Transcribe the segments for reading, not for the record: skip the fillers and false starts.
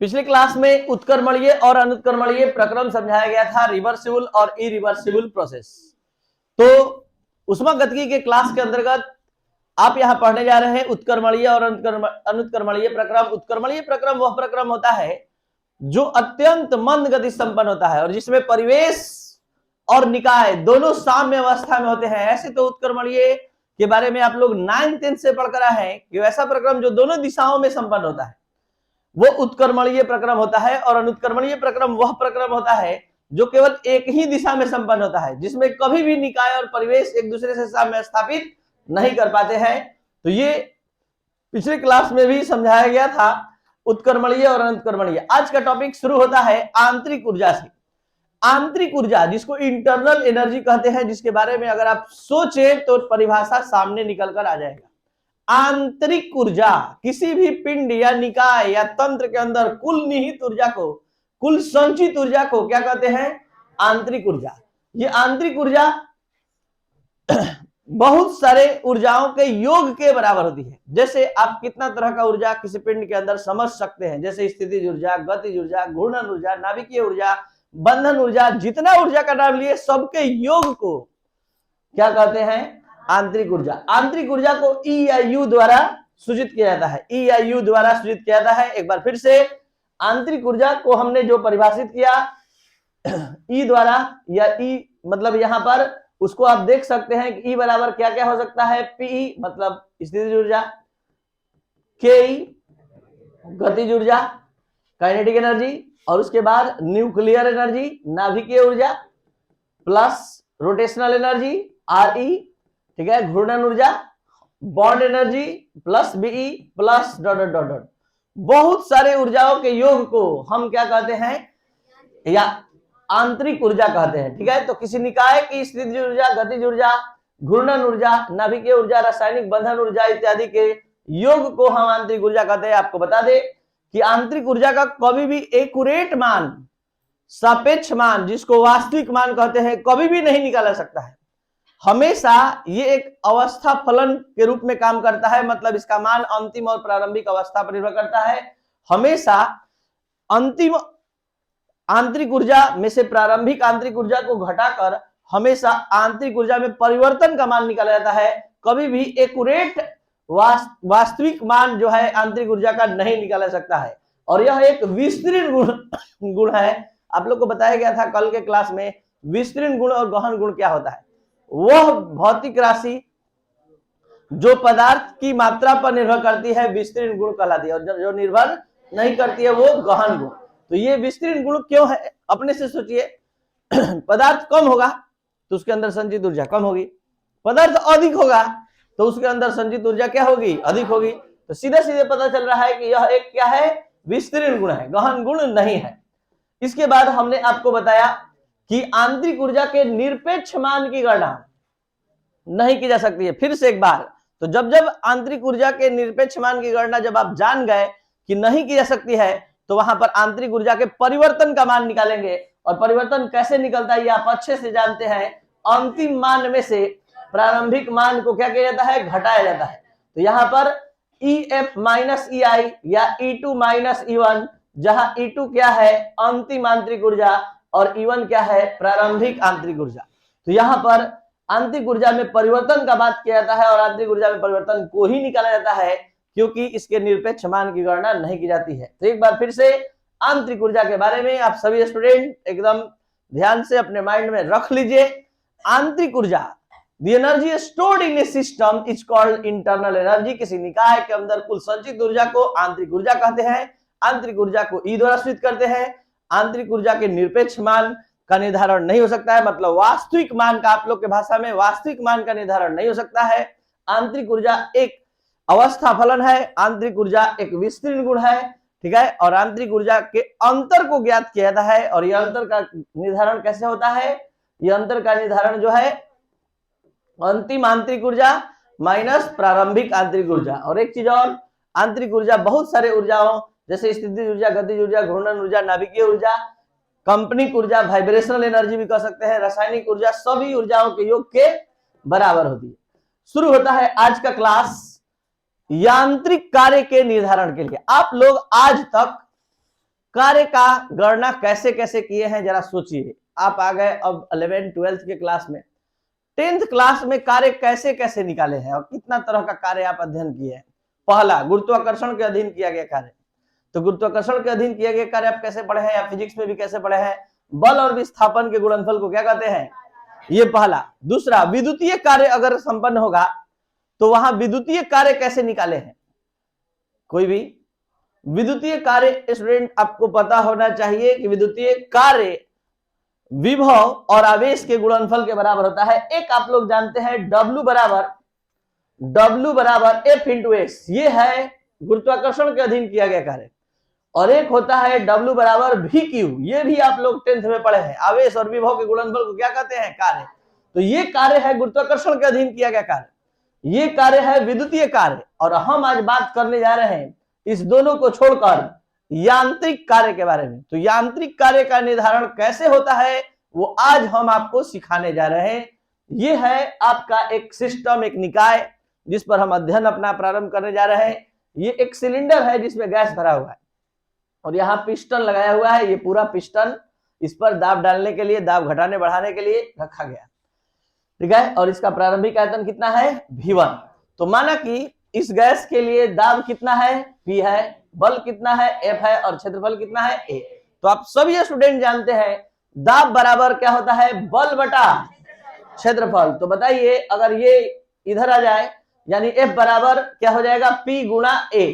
पिछले क्लास में उत्क्रमणीय और अनुत्क्रमणीय प्रक्रम समझाया गया था, रिवर्सिबल और इरिवर्सिबल प्रोसेस। तो ऊष्मागतिकी के क्लास के अंतर्गत आप यहां पढ़ने जा रहे हैं उत्क्रमणीय और अनुत्क्रमणीय प्रक्रम। उत्क्रमणीय प्रक्रम वह प्रक्रम होता है जो अत्यंत मंद गति संपन्न होता है और जिसमें परिवेश और निकाय दोनों साम्य अवस्था में होते हैं। ऐसे तो उत्क्रमणीय के बारे में आप लोग 9th-10th से पढ़कर आए हैं कि ऐसा प्रक्रम जो दोनों दिशाओं में संपन्न होता है वो उत्क्रमणीय प्रक्रम होता है, और अनुत्क्रमणीय प्रक्रम वह प्रक्रम होता है जो केवल एक ही दिशा में संपन्न होता है, जिसमें कभी भी निकाय और परिवेश एक दूसरे से साम्य स्थापित नहीं कर पाते हैं। तो ये पिछले क्लास में भी समझाया गया था, उत्क्रमणीय और अनुत्क्रमणीय। आज का टॉपिक शुरू होता है आंतरिक ऊर्जा से। आंतरिक ऊर्जा जिसको इंटरनल एनर्जी कहते हैं, जिसके बारे में अगर आप सोचें तो परिभाषा सामने निकल कर आ जाएगा। आंतरिक ऊर्जा किसी भी पिंड या निकाय या तंत्र के अंदर कुल निहित ऊर्जा को, कुल संचित ऊर्जा को क्या कहते हैं? आंतरिक ऊर्जा। ये आंतरिक ऊर्जा बहुत सारे ऊर्जाओं के योग के बराबर होती है। जैसे आप कितना तरह का ऊर्जा किसी पिंड के अंदर समझ सकते हैं, जैसे स्थितिज ऊर्जा, गतिज ऊर्जा, घूर्णन ऊर्जा, नाभिकीय ऊर्जा, बंधन ऊर्जा, जितना ऊर्जा का नाम लिए सबके योग को क्या कहते हैं? आंतरिक ऊर्जा। आंतरिक ऊर्जा को ई या यू द्वारा सूचित किया जाता है। ई या यू द्वारा सूचित किया जाता है। एक बार फिर से आंतरिक ऊर्जा को हमने जो परिभाषित किया ई द्वारा, या ई मतलब यहां पर उसको आप देख सकते हैं कि ई बराबर क्या क्या हो सकता है? पीई मतलब स्थितिज ऊर्जा, के गतिज ऊर्जा, काइनेटिक एनर्जी, और उसके बाद न्यूक्लियर एनर्जी नाभिकीय ऊर्जा, plus rotational energy R E, ठीक है, घूर्णन ऊर्जा, bond energy plus BE plus dot dot dot dot. बहुत सारे ऊर्जाओं के योग को हम क्या कहते हैं? या आंतरिक ऊर्जा कहते हैं। ठीक है, तो किसी निकाय की स्थितिज ऊर्जा, गतिज ऊर्जा, घूर्णन ऊर्जा, नाभिकीय ऊर्जा, रासायनिक बंधन ऊर्जा इत्यादि के योग को हम आंतरिक ऊर्जा कहते हैं। आपको बता दें कि आंतरिक ऊर्जा का कभी भी एक्यूरेट मान, सापेक्ष मान, जिसको वास्तविक मान कहते हैं, कभी भी नहीं निकाला सकता है। हमेशा ये एक अवस्था फलन के रूप में काम करता है, मतलब इसका मान अंतिम और प्रारंभिक अवस्था पर निर्भर करता है। हमेशा अंतिम आंतरिक ऊर्जा में से प्रारंभिक आंतरिक ऊर्जा को घटाकर हमेशा आंतरिक ऊर्जा में परिवर्तन का मान निकाला जाता है। कभी भी एक्यूरेट वास्तविक मान जो है आंतरिक ऊर्जा का नहीं निकाला सकता है, और यह एक विस्तृत गुण है। आप लोग को बताया गया था कल के क्लास में, विस्तृत गुण और गहन गुण क्या होता है। वह भौतिक राशि जो पदार्थ की मात्रा पर निर्भर करती है विस्तृत गुण कहलाती है, और जो निर्भर नहीं करती है वो गहन गुण। तो ये विस्तृत गुण क्यों है? अपने से सोचिए। पदार्थ कम होगा तो उसके अंदर संचित ऊर्जा कम होगी, पदार्थ अधिक होगा तो उसके अंदर संचित ऊर्जा क्या होगी? अधिक होगी। तो सीधे सीधे पता चल रहा है कि यह एक क्या है? विस्तृत गुण है, गहन गुण नहीं है। इसके बाद हमने आपको बताया कि आंतरिक ऊर्जा के निरपेक्ष मान की गणना नहीं की जा सकती है। फिर से एक बार, तो जब जब आंतरिक ऊर्जा के निरपेक्ष मान की गणना जब आप जान गए कि नहीं की जा सकती है, तो वहां पर आंतरिक ऊर्जा के परिवर्तन का मान निकालेंगे। और परिवर्तन कैसे निकलता है ये आप अच्छे से जानते हैं। अंतिम मान में से प्रारंभिक मान को क्या किया जाता है? घटाया जाता है। तो यहाँ पर EF माइनस EI या E2 माइनस E1, जहां E2 क्या है? अंतिम आंतरिक ऊर्जा, और E1 क्या है? प्रारंभिक आंतरिक ऊर्जा। तो यहाँ पर आंतरिक ऊर्जा में परिवर्तन का बात किया जाता है और आंतरिक ऊर्जा में परिवर्तन को ही निकाला जाता है, क्योंकि इसके निरपेक्ष मान की गणना नहीं की जाती है। तो एक बार फिर से आंतरिक ऊर्जा के बारे में आप सभी स्टूडेंट एकदम ध्यान से अपने माइंड में रख लीजिए। आंतरिक ऊर्जा, the energy stored in A system is called internal energy. किसी निकाय के अंदर कुल संचित ऊर्जा को आंतरिक ऊर्जा कहते हैं। आंतरिक ऊर्जा को ई द्वारा सूचित करते हैं। आंतरिक ऊर्जा के निरपेक्ष मान का निर्धारण नहीं हो सकता है, मतलब वास्तविक मान का, आप लोग के भाषा में वास्तविक मान का निर्धारण नहीं हो सकता है। आंतरिक ऊर्जा एक अवस्था फलन है, आंतरिक ऊर्जा एक विस्तृत गुण है। ठीक है, और आंतरिक ऊर्जा के अंतर को ज्ञात किया जाता है। और यह अंतर का निर्धारण कैसे होता है? यह अंतर का निर्धारण जो है अंतिम आंतरिक ऊर्जा माइनस प्रारंभिक आंतरिक ऊर्जा। और एक चीज और, आंतरिक ऊर्जा बहुत सारे ऊर्जाओं जैसे स्थितिज ऊर्जा, गतिज ऊर्जा, घूर्णन ऊर्जा, नाभिकीय ऊर्जा, कंपनिक ऊर्जा, वाइब्रेशनल एनर्जी भी कह सकते हैं, रासायनिक ऊर्जा, सभी ऊर्जाओं के योग के बराबर होती है। शुरू होता है आज का क्लास यांत्रिक कार्य के निर्धारण के लिए। आप लोग आज तक कार्य का गणना कैसे कैसे किए हैं जरा सोचिए। आप आ गए अब 11 12 के क्लास में, 10th क्लास में कार्य कैसे कैसे निकाले हैं और कितना तरह का कार्य आप अध्ययन किए हैं। पहला, गुरुत्वाकर्षण के अधीन किया गया कार्य। तो गुरुत्वाकर्षण के अधीन किए गए कार्य आप कैसे पढ़े हैं, या फिजिक्स में भी कैसे पढ़े हैं, बल और विस्थापन के गुणनफल को क्या कहते हैं, ये पहला। दूसरा, विद्युतीय कार्य अगर संपन्न होगा तो वहां विद्युतीय कार्य कैसे निकाले हैं। कोई भी विद्युतीय कार्य स्टूडेंट आपको पता होना चाहिए कि विद्युतीय कार्य विभव और आवेश के गुणनफल के बराबर होता है। एक आप लोग जानते हैं W बराबर F इंटू एस, ये है गुरुत्वाकर्षण के अधीन किया गया कार्य। और एक होता है W बराबर VQ, ये भी आप लोग 10th में पढ़े हैं। आवेश और विभव के गुणनफल को क्या कहते हैं, कार्य। तो ये कार्य है गुरुत्वाकर्षण के अधीन किया गया कार्य, ये कार्य है विद्युतीय कार्य। और हम आज बात करने जा रहे हैं इस दोनों को छोड़कर यांत्रिक कार्य के बारे में। तो यांत्रिक कार्य का निर्धारण कैसे होता है वो आज हम आपको सिखाने जा रहे हैं। ये है आपका एक सिस्टम, एक निकाय जिस पर हम अध्ययन अपना प्रारंभ करने जा रहे हैं। ये एक सिलेंडर है जिसमें गैस भरा हुआ है और यहाँ पिस्टन लगाया हुआ है। ये पूरा पिस्टन इस पर दाब डालने के लिए, दाब घटाने बढ़ाने के लिए रखा गया, ठीक है। और इसका प्रारंभिक आयतन कितना है, V1। तो माना कि इस गैस के लिए दाब कितना है, P है, बल कितना है, F है, और क्षेत्रफल कितना है, A। तो आप सभी स्टूडेंट जानते हैं दाब बराबर क्या होता है, बल बटा क्षेत्रफल। तो बताइए अगर ये इधर आ जाए यानी F बराबर क्या हो जाएगा, P गुणा A।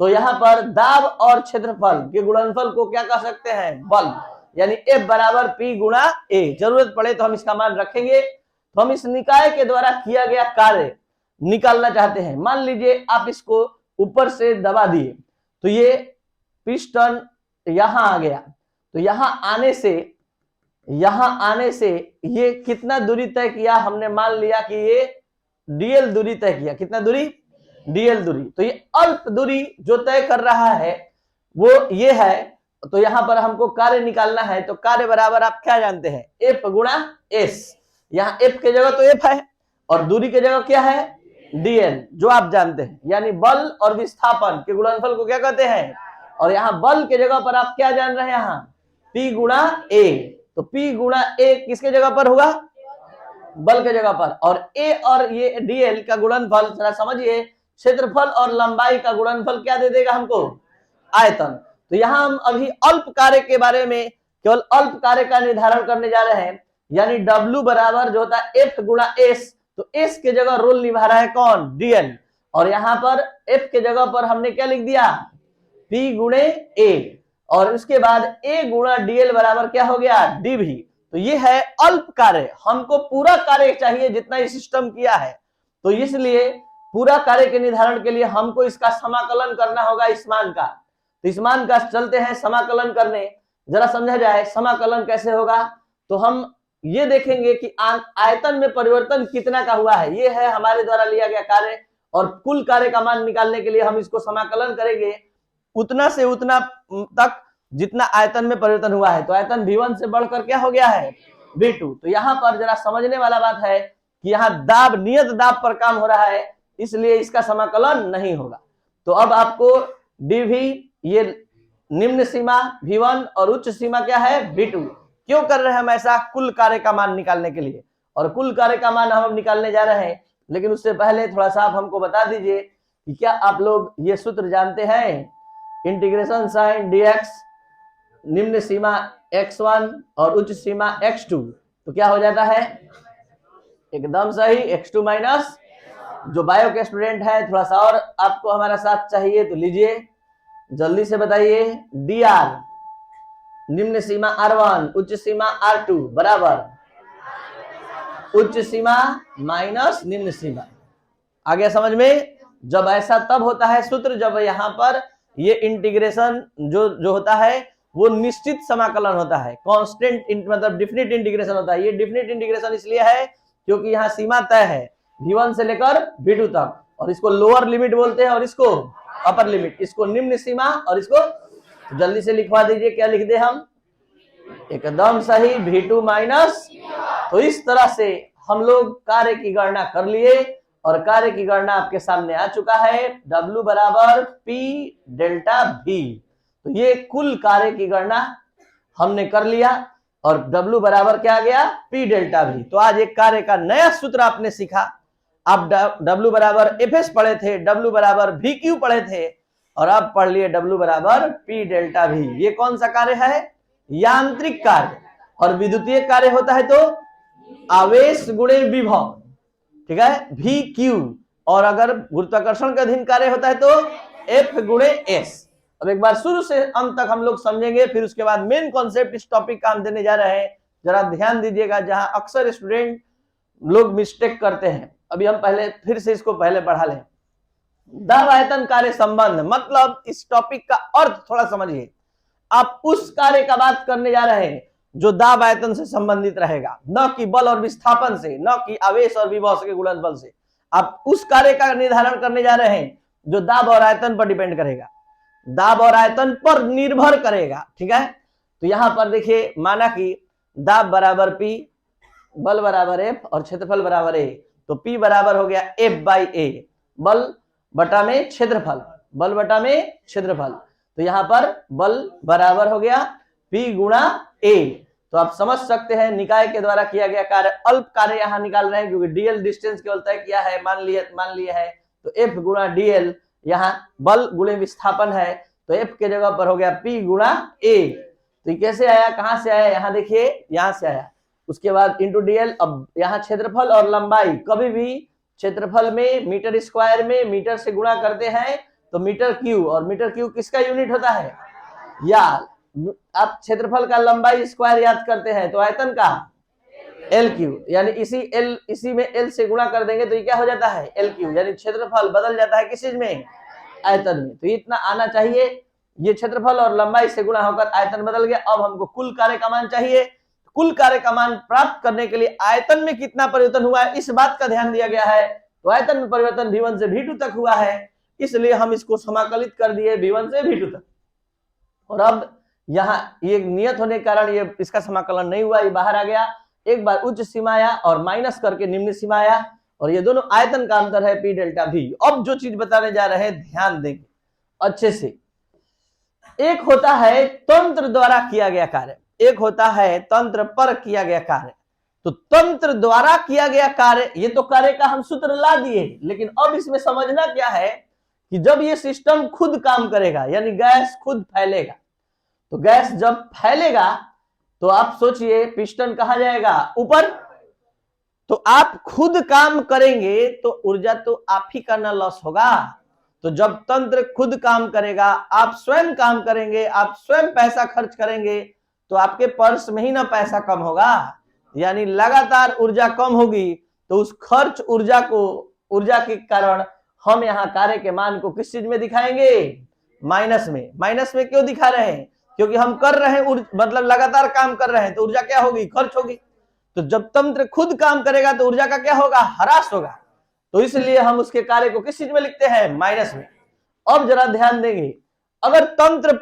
तो यहाँ पर दाब और क्षेत्रफल के गुणनफल को क्या कह सकते हैं, बल, यानी F बराबर P गुणा A। जरूरत पड़े तो हम इसका मान रखेंगे। तो हम इस निकाय के द्वारा किया गया कार्य निकालना चाहते हैं। मान लीजिए आप इसको ऊपर से दबा दिए तो ये पिस्टन यहां आ गया, तो यहां आने से ये कितना दूरी तय किया, हमने मान लिया कि ये dl दूरी तय किया। कितना दूरी, dl दूरी। तो ये अल्प दूरी जो तय कर रहा है वो ये है। तो यहां पर हमको कार्य निकालना है, तो कार्य बराबर आप क्या जानते हैं, F गुणा S। यहाँ F के जगह तो F है और दूरी के जगह क्या है, dl, जो आप जानते हैं। यानी बल और विस्थापन के गुणनफल को क्या कहते हैं। और यहाँ बल के जगह पर आप क्या जान रहे हैं, यहाँ P गुणा A। तो P गुणा A किसके जगह पर होगा, बल के जगह पर। और A और ये dl का गुणनफल जरा समझिए, क्षेत्रफल और लंबाई का गुणनफल क्या दे देगा हमको, आयतन। तो यहाँ हम अभी अल्प कार्य के बारे में, केवल अल्प कार्य का निर्धारण करने जा रहे हैं। यानी W बराबर जो होता है F गुणा S। तो S के जगह रोल निभा रहा है कौन, dl। और यहाँ पर F के जगह पर हमने क्या लिख दिया, P गुणे A। और उसके बाद A गुणा dl बराबर क्या हो गया, dv। तो ये है अल्प कार्य। हमको पूरा कार्य चाहिए जितना ये सिस्टम किया है। तो इसलिए पूरा कार्य के निर्धारण के लिए हमको इसका समाकलन करना होगा, इस मान का। तो इस मान का चलते हैं समाकलन करने, जरा समझा जाए समाकलन कैसे होगा। तो हम ये देखेंगे कि आयतन में परिवर्तन कितना का हुआ है। ये है हमारे द्वारा लिया गया कार्य, और कुल कार्य का मान निकालने के लिए हम इसको समाकलन करेंगे उतना से उतना तक जितना आयतन में परिवर्तन हुआ है। तो आयतन V1 से बढ़कर क्या हो गया है, V2। तो यहाँ पर जरा समझने वाला बात है कि यहाँ दाब नियत दाब पर काम हो रहा है, इसलिए इसका समाकलन नहीं होगा। तो अब आपको dv, ये निम्न सीमा V1 और उच्च सीमा क्या है, V2। क्यों कर रहे हैं हम ऐसा, कुल कार्य का मान निकालने के लिए। और कुल कार्य का मान हम निकालने जा रहे हैं, लेकिन उससे पहले थोड़ा सा आप हमको बता दीजिए कि क्या आप लोग ये सूत्र जानते हैं, इंटीग्रेशन साइन dx, निम्न सीमा x1 और उच्च सीमा x2, तो क्या हो जाता है, एकदम सही, x2 माइनस। जो बायो के स्टूडेंट है थोड़ा सा और आपको हमारा साथ चाहिए तो लीजिए, जल्दी से बताइए। dr निम्न सीमा R1 उच्च सीमा R2 बराबर उच्च सीमा माइनस निम्न सीमा। आ गया समझ में। जब ऐसा तब होता है सूत्र जब यहाँ पर ये इंटीग्रेशन जो होता है वो निश्चित समाकलन होता है, कांस्टेंट मतलब डिफिनिट इंटीग्रेशन होता है। ये डिफिनिट इंटीग्रेशन इसलिए है क्योंकि यहाँ सीमा तय है V1 से लेकर V2 तक, और इसको लोअर लिमिट बोलते हैं और इसको अपर लिमिट, इसको निम्न सीमा और इसको। तो जल्दी से लिखवा दीजिए, क्या लिख दे हम, एकदम सही, V2 माइनस। तो इस तरह से हम लोग कार्य की गणना कर लिए और कार्य की गणना आपके सामने आ चुका है। W बराबर P डेल्टा V। तो ये कुल कार्य की गणना हमने कर लिया और W बराबर क्या आ गया, P डेल्टा V। तो आज एक कार्य का नया सूत्र आपने सीखा। आप W बराबर FS पढ़े थे, W बराबर VQ पढ़े थे और अब पढ़ लिए W बराबर P डेल्टा V। ये कौन सा कार्य है, यांत्रिक कार्य। और विद्युतीय कार्य होता है तो आवेश गुणे विभव, ठीक है, VQ। और अगर गुरुत्वाकर्षण का अधीन कार्य होता है तो F गुणे S। अब एक बार शुरू से अंत तक हम लोग समझेंगे, फिर उसके बाद मेन कॉन्सेप्ट इस टॉपिक का हम देने जा रहे हैं। जरा ध्यान दीजिएगा, जहां अक्सर स्टूडेंट लोग मिस्टेक करते हैं। अभी हम पहले फिर से इसको पहले पढ़ा लें। दाब आयतन कार्य संबंध, मतलब इस टॉपिक का अर्थ थोड़ा समझिए। आप उस कार्य का बात करने जा रहे हैं जो दाब आयतन से संबंधित रहेगा, न कि बल और विस्थापन से, न कि आवेश और विभव के गुणनफल से। आप उस कार्य का निर्धारण करने जा रहे हैं जो दाब और आयतन पर डिपेंड करेगा, दाब और आयतन पर निर्भर करेगा, ठीक है। तो यहां पर देखिए, माना कि दाब बराबर P, बल बराबर F और क्षेत्रफल बराबर A। तो P बराबर हो गया F बाई A, बल बटा में क्षेत्रफल, बल बटा में क्षेत्रफल। तो यहां पर बल बराबर हो गया P गुणा A। तो आप समझ सकते हैं निकाय के द्वारा किया गया कार्य, अल्प कार्य यहां निकाल रहे हैं क्योंकि डीएल डिस्टेंस केवल तय किया है, मान लिया है। तो F गुणा डीएल, यहाँ बल गुणे विस्थापन है तो F के जगह पर हो गया P गुणा A। तो ये कैसे आया, कहां से आया, यहाँ देखिए, यहां से आया। उसके बाद इंटू डीएल। अब यहाँ क्षेत्रफल और लंबाई, कभी भी क्षेत्रफल में मीटर स्क्वायर में मीटर से गुणा करते हैं तो मीटर क्यू, और मीटर क्यू किसका यूनिट होता है, या आप क्षेत्रफल का लंबाई स्क्वायर याद करते हैं तो आयतन का एल क्यू, यानी इसी में एल से गुणा कर देंगे तो ये क्या हो जाता है, एल क्यू, यानी क्षेत्रफल बदल जाता है किस चीज में, आयतन में। तो इतना आना चाहिए, ये क्षेत्रफल और लंबाई से गुणा होकर आयतन बदल गया। अब हमको कुल कार्य का मान चाहिए। कुल कार्य का मान प्राप्त करने के लिए आयतन में कितना परिवर्तन हुआ है इस बात का ध्यान दिया गया है। तो आयतन में परिवर्तन V1 से V2 तक हुआ है, इसलिए हम इसको समाकलित कर दिए V1 से V2 तक। और अब यहाँ ये नियत होने के कारण ये इसका समाकलन नहीं हुआ, ये बाहर आ गया। एक बार उच्च सीमा आया और माइनस करके निम्न सीमा आया, और ये दोनों आयतन का अंतर है P डेल्टा V। अब जो चीज बताने जा रहे हैं ध्यान देंगे अच्छे से। एक होता है तंत्र द्वारा किया गया कार्य, एक होता है तंत्र पर किया गया कार्य। तो तंत्र द्वारा किया गया कार्य, ये तो कार्य का हम सूत्र ला दिए, लेकिन अब इसमें समझना क्या है कि जब ये सिस्टम खुद काम करेगा, यानी गैस खुद फैलेगा, तो गैस जब फैलेगा तो आप सोचिए पिस्टन कहां जाएगा, ऊपर। तो आप खुद काम करेंगे तो ऊर्जा तो आप ही का ना लॉस होगा। तो जब तंत्र खुद काम करेगा, आप स्वयं काम करेंगे, आप स्वयं पैसा खर्च करेंगे, तो आपके पर्स में ही ना पैसा कम होगा, यानी लगातार ऊर्जा कम होगी। तो उस खर्च ऊर्जा के कारण हम यहाँ कार्य के मान को किस चीज में दिखाएंगे, माइनस में। माइनस में क्यों दिखा रहे हैं, क्योंकि हम कर रहे हैं मतलब लगातार काम कर रहे हैं, तो ऊर्जा क्या होगी, खर्च होगी। तो जब तंत्र खुद काम करेगा तो ऊर्जा का क्या होगा, ह्रास होगा। तो इसलिए हम उसके कार्य को किस चीज में लिखते हैं, माइनस में। अब जरा ध्यान देंगे, अगर तंत्र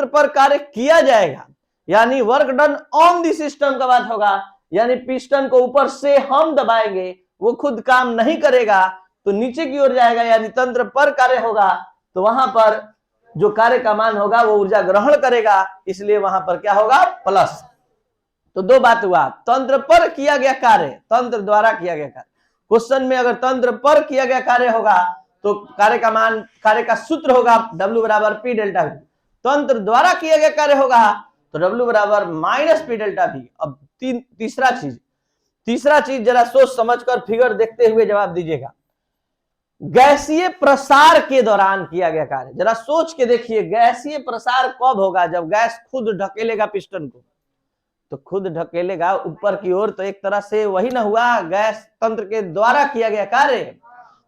पर कार्य किया जाएगा, यानी work done on the system का बात होगा, यानी पिस्टन को ऊपर से हम दबाएंगे, वो खुद काम नहीं करेगा तो नीचे की ओर जाएगा, यानी तंत्र पर कार्य होगा, तो वहां पर जो कार्य का मान होगा वो ऊर्जा ग्रहण करेगा, इसलिए वहां पर क्या होगा, प्लस। तो दो बात हुआ, तंत्र पर किया गया कार्य, तंत्र द्वारा किया गया कार्य। क्वेश्चन में अगर तंत्र पर किया गया कार्य होगा तो कार्य का मान, कार्य का सूत्र होगा W बराबर P डेल्टा V। तंत्र द्वारा किया गया कार्य होगा तो W बराबर माइनस P डेल्टा V। अब तीसरा चीज जरा सोच समझकर फिगर देखते हुए जवाब दीजिएगा। गैसीय प्रसार के दौरान किया गया कार्य, जरा सोच के देखिए, गैसीय प्रसार कब होगा, जब गैस खुद ढकेलेगा पिस्टन को। तो खुद ढकेलेगा ऊपर की ओर, तो एक तरह से वही ना हुआ, गैस तंत्र के द्वारा किया गया कार्य।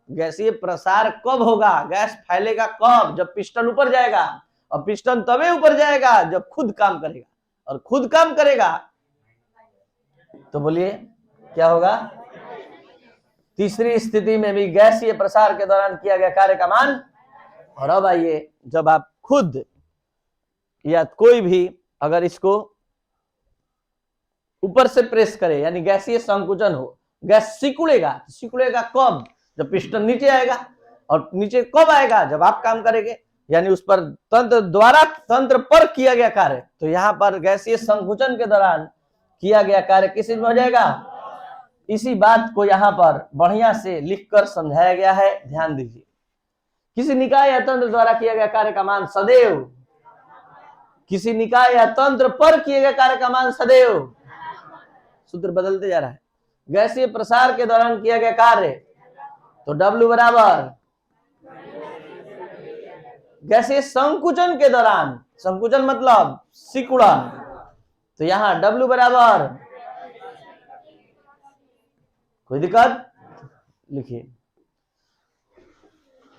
गैसीय प्रसार कब होगा, गैस फैलेगा कब, जब पिस्टन ऊपर जाएगा, और पिस्टन तभी ऊपर जाएगा जब खुद काम करेगा, और खुद काम करेगा तो बोलिए क्या होगा, तीसरी स्थिति में भी गैसीय प्रसार के दौरान किया गया कार्य का मान। और अब आइए, जब आप खुद या कोई भी अगर इसको ऊपर से प्रेस करे, यानी गैसीय संकुचन हो, गैस सिकुड़ेगा कब, जब पिस्टन नीचे आएगा, और नीचे कब आएगा, जब आप काम करेंगे। यानी उस पर तंत्र पर किया गया कार्य। तो यहाँ पर गैसीय संकुचन के दौरान किया गया कार्य किस चीज में हो जाएगा? इसी बात को यहाँ पर बढ़िया से लिखकर समझाया गया है, ध्यान दीजिए। किसी निकाय या तंत्र द्वारा किया गया कार्य का मान सदैव, किसी निकाय या तंत्र पर किए गए कार्य का मान सदैव, सूत्र बदलते जा रहा है। गैसीय प्रसार के दौरान किया गया कार्य, तो W बराबर गैसीय संकुचन के दौरान, संकुचन मतलब सिकुड़न, तो यहां W बराबर, कोई दिक्कत? लिखिए।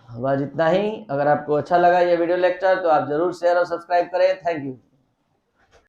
बस इतना ही। अगर आपको अच्छा लगा ये वीडियो लेक्चर तो आप जरूर शेयर और सब्सक्राइब करें। Thank you.